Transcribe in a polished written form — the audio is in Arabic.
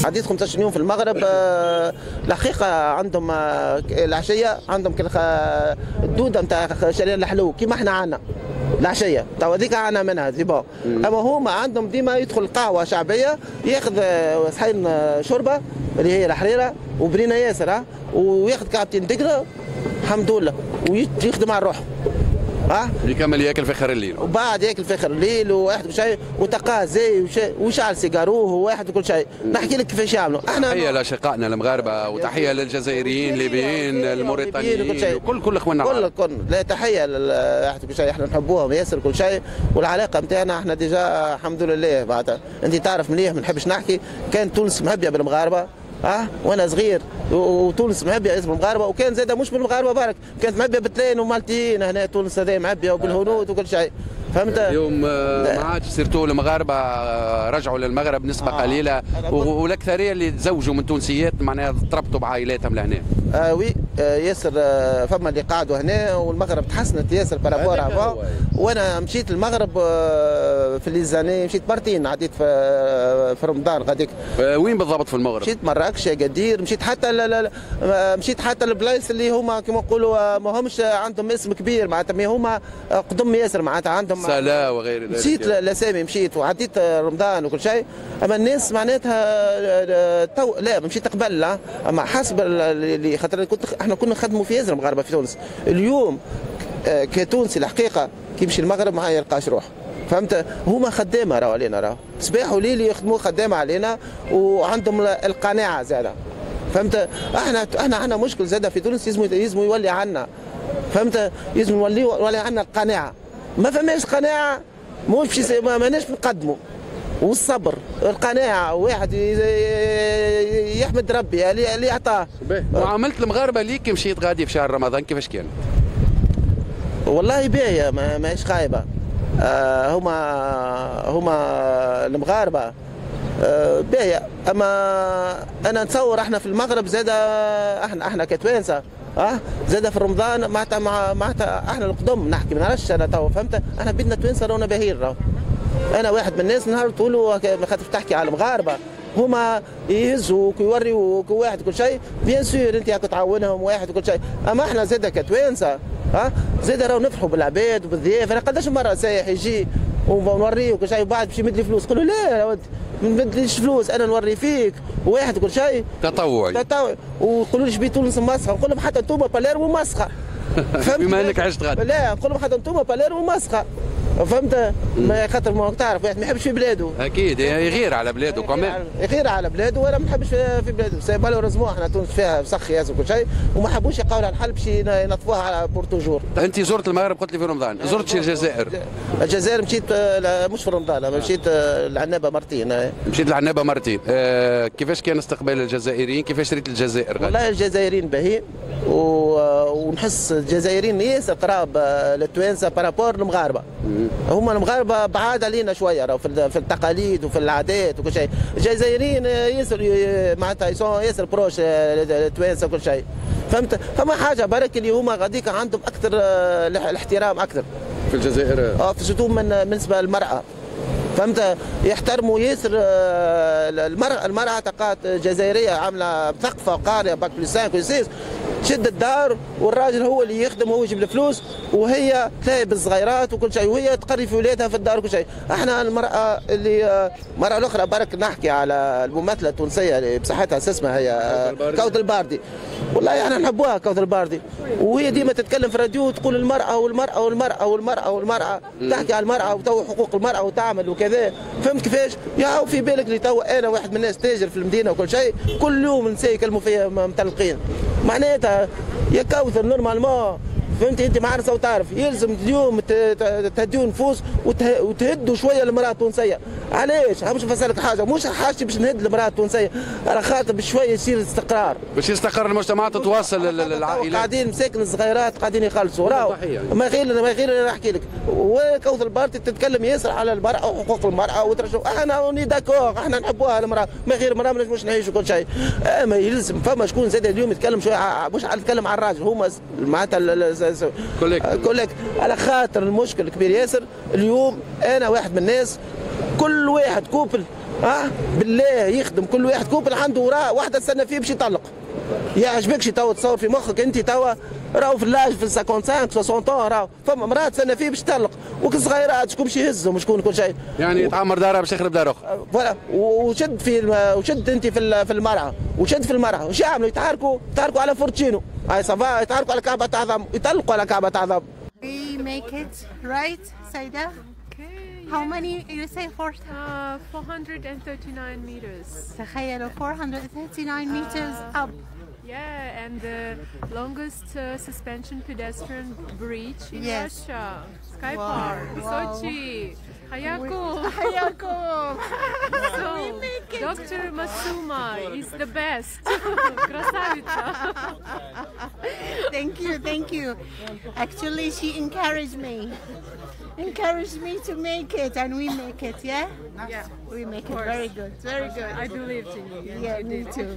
عديت 15 يوم في المغرب. الحقيقه عندهم العشيه عندهم الدوده نتاع شريان الحلو كيما احنا عندنا العشيه تو هذيك عنا منها زيبا. اما هما عندهم ديما يدخل قهوه شعبيه ياخذ صحين شوربه اللي هي الحريره وبرينه ياسر وياخذ كعبتين دقره الحمد لله ويخدم على روحه. يكمل ياكل في اخر الليل وبعد ياكل في اخر الليل وواحد شيء وتقاه زي ويشعل سيجاروه وواحد وكل شيء. نحكي لك كيفاش يعملوا احنا. تحيه لاشقائنا المغاربه وتحيه للجزائريين الليبيين الموريتانيين كل اخواننا كل لا تحيه لواحد وكل شيء. احنا نحبوهم ياسر كل شيء والعلاقه نتاعنا احنا ديجا الحمد لله. بعد انت تعرف مليح ما نحبش نحكي كان تونس مهبيه بالمغاربه وانا صغير وتونس معبيه اسم المغاربه وكان زاد مش بالمغاربه برك كانت معبيه بالتلين ومالتيين هنا تونس هذا معبيه وبالهنود وكل شيء فهمت. اليوم ما عادش سيرتو المغاربه رجعوا للمغرب نسبه قليله والاكثريه اللي تزوجوا من تونسيات معناها تربطوا بعائلاتهم لهنا. وي ياسر فما اللي قعدوا هنا والمغرب تحسنت ياسر بارابور. وانا مشيت المغرب في ليزاني مشيت مرتين عديت في رمضان غاديك. وين بالضبط في المغرب؟ مشيت مراكش اكادير مشيت حتى البلايص اللي هما كما نقولوا ما همش عندهم اسم كبير معناتها ما هما قدم ياسر معناتها عندهم سلا وغير ذلك. مشيت لسامي مشيت وعديت رمضان وكل شيء. اما الناس معناتها لا مشيت قبل لا اما حسب اللي خاطر احنا كنا نخدموا في ياسر مغاربه في تونس. اليوم كتونسي الحقيقه كي يمشي المغرب ما يلقاش روح فهمت. هما خدامه راهو علينا راهو صباح وليل يخدموا خدامه علينا وعندهم القناعه زاده فهمت. احنا عندنا مشكل زاده في تونس يلزم يولي عنا فهمت. يلزم يولي عنا القناعه. ما فماش قناعه مش ماناش نقدموا والصبر القناعه واحد يحمد ربي اللي اعطاه. معامله المغاربه ليك مشيت غادي في شهر رمضان كيفاش كانت؟ والله باهيه ماهيش خايبه. هما المغاربه باهيه. اما انا نتصور احنا في المغرب زاده احنا كتوانسه زاده في رمضان معناتها احنا القدم نحكي ما نعرفش انا تو فهمت. احنا بدنا توانسه رانا باهيين راهو. انا واحد من الناس نهار تقولوا خاطر تحكي على المغاربه هما يهزوك ويوريوك واحد كل شيء بيان سور انت راك تعاونهم واحد وكل شيء. اما احنا زاده كتوانسه زاد راهو نفرحوا بالعباد وبالضياف. انا قداش مره سايح يجي ونوريه وكل شيء وبعد باش يمد لي فلوس نقول له لا يا ولد ما نمدليش فلوس انا نوري فيك واحد وكل شيء تطوعي ويقولوا لي شبيه تونس مسخه نقول لهم حتى انتم باليرمو مسخه بما انك عشت غادي. لا نقول لهم حتى انتم باليرمو مسخه فهمت. ما خاطر ما تعرف واحد ما يحبش في بلاده اكيد يغير على بلاده كمان يغير على بلاده وانا ما نحبش في بلاده. سي مالوريزمون احنا تونس فيها مسخ ياسر وكل شيء وما حبوش يلقاو الحل باش ينظفوها على بورتوجور. انت زرت المغرب قلت لي في رمضان زرت الجزائر؟ الجزائر مشيت مش في رمضان مشيت العنابه مرتين. مشيت العنابه مرتين. كيفاش كان استقبال الجزائريين؟ كيفاش ريت الجزائر غادي؟ والله الجزائريين باهيين ونحس الجزائريين ياسر قراب للتوانسه بارابور المغاربه. هما المغاربه بعاد علينا شويه راهو في التقاليد وفي العادات وكل شيء. الجزائريين ياسر معناتها ياسر بروش التوانسه وكل شيء فهمت. فما حاجه برك اللي هما غاديك عندهم اكثر الاحترام اكثر في الجزائر في سوتو بالنسبه للمراه فهمت. يحترموا ياسر المرأة تقات جزائرية عاملة مثقفة وقارئة باك بلس 5 و 6 تشد الدار والراجل هو اللي يخدم هو يجيب الفلوس وهي تلاعب الصغيرات وكل شيء وهي تقري في ولادها في الدار وكل شيء. احنا المرأة اللي المرأة الأخرى برك نحكي على الممثلة التونسية اللي بصحتها اسمها هي كوثر الباردي. والله احنا نحبوها كوثر الباردي وهي ديما تتكلم في الراديو تقول المرأة والمرأة والمرأة والمرأة والمرأة تحكي على المرأة وتو حقوق المرأة وتعمل وكذا فهمت كيفاش. يا في بالك اللي تو انا واحد من الناس تاجر في المدينة وكل شيء كل يوم نساء يكلموا فيا متلقين معناتها يا كوثر نورمالمون فهمت. انت معرسه وتعرف يلزم اليوم تهديوا نفوس وتهدوا شويه المراه التونسيه. علاش؟ باش نفسرلك حاجه مش حاجتي باش نهد المراه التونسيه على خاطر بشويه يصير استقرار باش يستقر المجتمع تتواصل العائلات. قاعدين مساكن الصغيرات قاعدين يخلصوا راهو ما غير نحكي لك. وكوثر البارتي تتكلم ياسر على المراه وحقوق المراه وترجعوا احنا اوني داكور احنا نحبوها المراه ما غير المراه ما نجموش نعيشوا كل شيء. اما يلزم فما شكون زاد اليوم يتكلم شويه مش يتكلم على الراجل هما معناتها كلك على خاطر المشكل الكبير ياسر. اليوم انا واحد من الناس كل واحد كوبل بالله يخدم كل واحد كوبل عنده وراه واحده تستنى فيه باش يطلق. يعجبكش توا تصور في مخك انت توا راهو في اللاج في 55 60 راهو فما مراه تستنى فيه باش تطلق وكصغيرات شكون باش يهزهم شكون كل شيء. يعني تعمر دارها باش يخرب دار اخرى. فوالا وشد انت في المرعى وشد في المرعى وش يعملوا يتعاركوا على فورتشينو هاي صافا يتعاركوا على كعبه عظم يطلقوا على كعبه عظم. We make it right, Saida? Okay. How many you say 439 meters. تخيلوا 439 meters up. Yeah, and the longest suspension pedestrian bridge in Yes. Russia. Sky Wow. Park, Wow. Sochi. Hayakum. حياكم. So, We make it. Dr. Masuma is the best. Красавица. Thank you. Actually, she encouraged me to make it, and we make it. Yeah. Yeah. We make it very good. Very good. I believed in you. Yeah, me too.